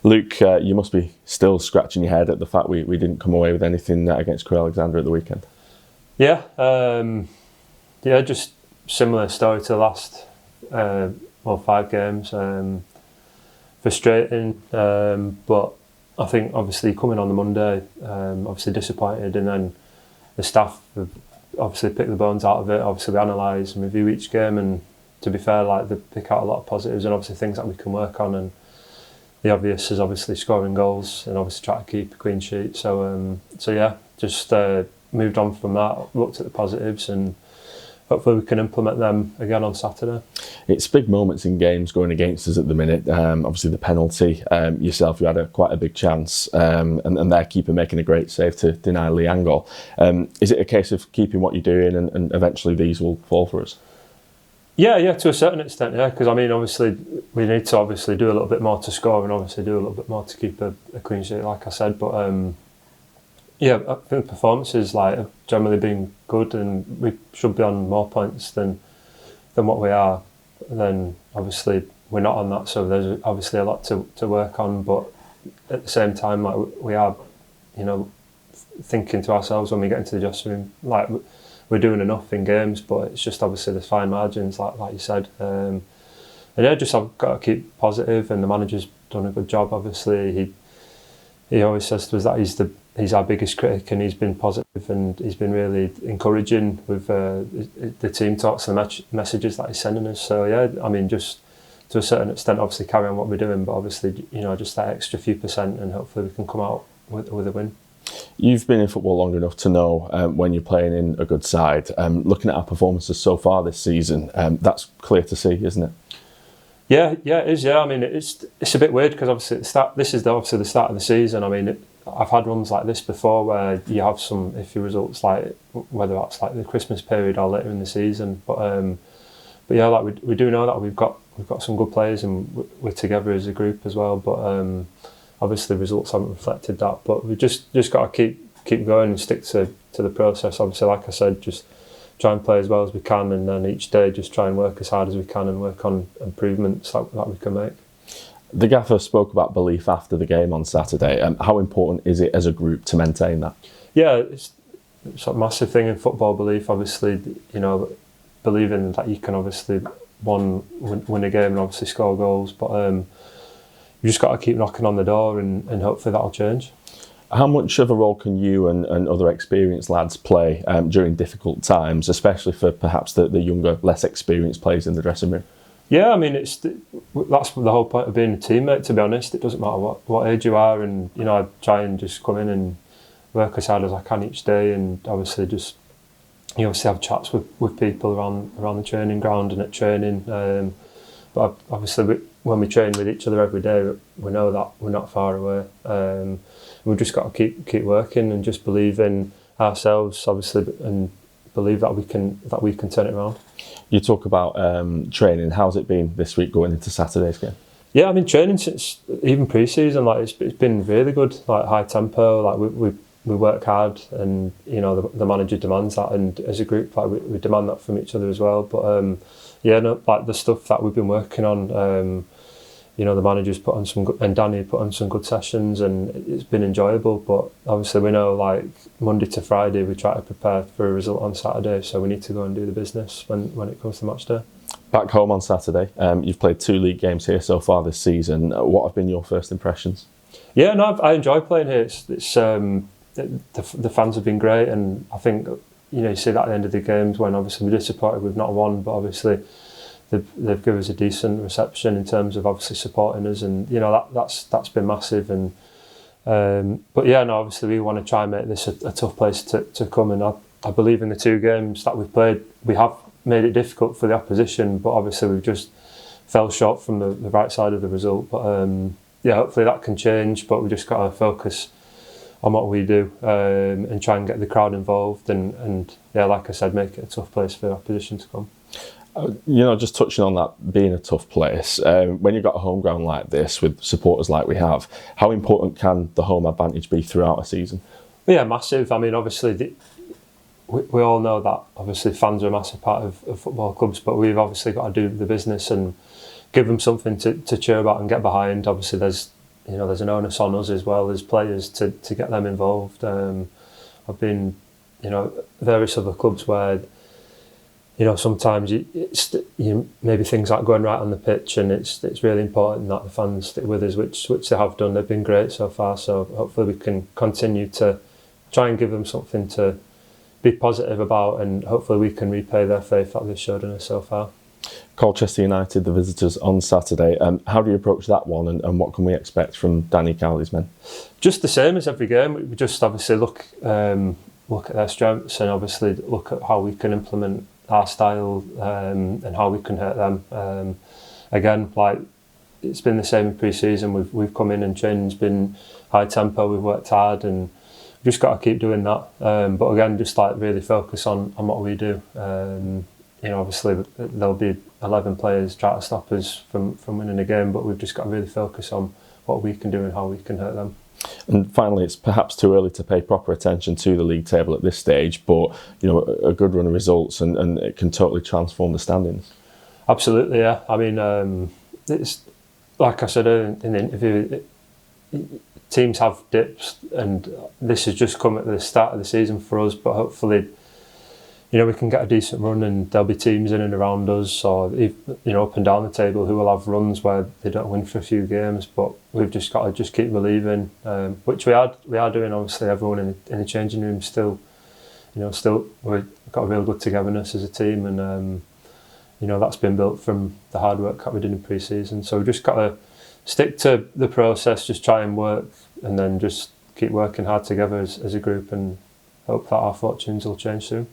Luke, you must be still scratching your head at the fact we didn't come away with anything against Crewe Alexandra at the weekend. Yeah, just similar story to the last 5 games. Frustrating, but I think obviously coming on the Monday, obviously disappointed, and then the staff have obviously picked the bones out of it. Obviously we analyse and review each game, and to be fair, like they pick out a lot of positives and obviously things that we can work on, and the obvious is obviously scoring goals and obviously try to keep a clean sheet. So yeah, just moved on from that, looked at the positives, and hopefully we can implement them again on Saturday. It's big moments in games going against us at the minute. Obviously the penalty, yourself, you had quite a big chance, and their keeper making a great save to deny Lee Angol. Is it a case of keeping what you're doing and eventually these will fall for us? Yeah, to a certain extent, yeah, because I mean, obviously we need to obviously do a little bit more to score and obviously do a little bit more to keep a clean sheet, like I said. But yeah, I think the performances have generally been good, and we should be on more points than what we are. Then obviously we're not on that, so there's obviously a lot to work on. But at the same time, we are, thinking to ourselves when we get into the dressing room, we're doing enough in games, but it's just obviously the fine margins, like you said. And yeah, just I've got to keep positive, and the manager's done a good job. Obviously, he always says to us that he's our biggest critic, and he's been positive and he's been really encouraging with the team talks and the messages that he's sending us. So yeah, I mean, just to a certain extent, obviously carry on what we're doing, but obviously, just that extra few percent, and hopefully we can come out with a win. You've been in football long enough to know when you're playing in a good side. Looking at our performances so far this season, that's clear to see, isn't it? Yeah, it is. Yeah, I mean, it's a bit weird because obviously this is obviously the start of the season. I mean, I've had runs like this before where you have some iffy results, whether that's the Christmas period or later in the season. But yeah, we do know that we've got some good players, and we're together as a group as well. But obviously results haven't reflected that, but we've just got to keep going and stick to the process. Obviously, like I said, just try and play as well as we can, and then each day just try and work as hard as we can and work on improvements that we can make. The gaffer spoke about belief after the game on Saturday. How important is it as a group to maintain that? Yeah, it's a massive thing in football, belief. Obviously, believing that you can obviously win a game and obviously score goals, but you just got to keep knocking on the door, and hopefully that'll change. How much of a role can you and other experienced lads play during difficult times, especially for perhaps the younger, less experienced players in the dressing room? Yeah, I mean, that's the whole point of being a teammate, to be honest. It doesn't matter what age you are, and I try and just come in and work as hard as I can each day, and obviously just you obviously have chats with people around the training ground and at training. But obviously when we train with each other every day, we know that we're not far away. We've just got to keep working and just believe in ourselves, obviously, and believe that we can turn it around. You talk about training. How's it been this week going into Saturday's game? Yeah, I've been training since even pre-season. It's been really good. High tempo. We work hard, and the manager demands that, and as a group, we demand that from each other as well. But the stuff that we've been working on. The manager's put on some good, and Danny put on some good sessions, and it's been enjoyable. But obviously we know Monday to Friday we try to prepare for a result on Saturday, so we need to go and do the business when it comes to match day. Back home on Saturday, you've played 2 league games here so far this season. What have been your first impressions? Yeah, no, I enjoy playing here. It's the fans have been great, and I think you see that at the end of the games when obviously we're disappointed we've not won, but obviously they've given us a decent reception in terms of obviously supporting us, and that's been massive. And but yeah, no, obviously we want to try and make this a tough place to come, and I believe in the 2 games that we've played, we have made it difficult for the opposition, but obviously we've just fell short from the right side of the result. But hopefully that can change, but we just got to focus on what we do and try and get the crowd involved, and like I said, make it a tough place for the opposition to come. Just touching on that being a tough place, when you've got a home ground like this with supporters like we have, how important can the home advantage be throughout a season? Yeah, massive. I mean, obviously, we all know that obviously fans are a massive part of football clubs, but we've obviously got to do the business and give them something to cheer about and get behind. Obviously, there's there's an onus on us as well as players to get them involved. I've been, various other clubs where, sometimes maybe things aren't going right on the pitch, and it's really important that the fans stick with us, which they have done. They've been great so far, so hopefully we can continue to try and give them something to be positive about, and hopefully we can repay their faith that they've showed in us so far. Colchester United, the visitors on Saturday. How do you approach that one, and what can we expect from Danny Cowley's men? Just the same as every game. We just obviously look at their strengths, and obviously look at how we can implement our style, and how we can hurt them. Again, like it's been the same in pre-season. We've come in and training's been high tempo. We've worked hard, and we've just got to keep doing that. But again, just like really focus on what we do. Obviously there'll be 11 players try to stop us from winning a game, but we've just got to really focus on what we can do and how we can hurt them. And finally, it's perhaps too early to pay proper attention to the league table at this stage, but a good run of results and it can totally transform the standings. Absolutely, yeah. I mean, it's like I said in the interview, teams have dips, and this has just come at the start of the season for us, but hopefully we can get a decent run, and there'll be teams in and around us, or up and down the table, who will have runs where they don't win for a few games. But we've just got to keep believing, which we are doing. Obviously, everyone in the changing room still we've got a real good togetherness as a team, and that's been built from the hard work that we did in pre-season. So we've just got to stick to the process, just try and work, and then just keep working hard together as a group, and hope that our fortunes will change soon.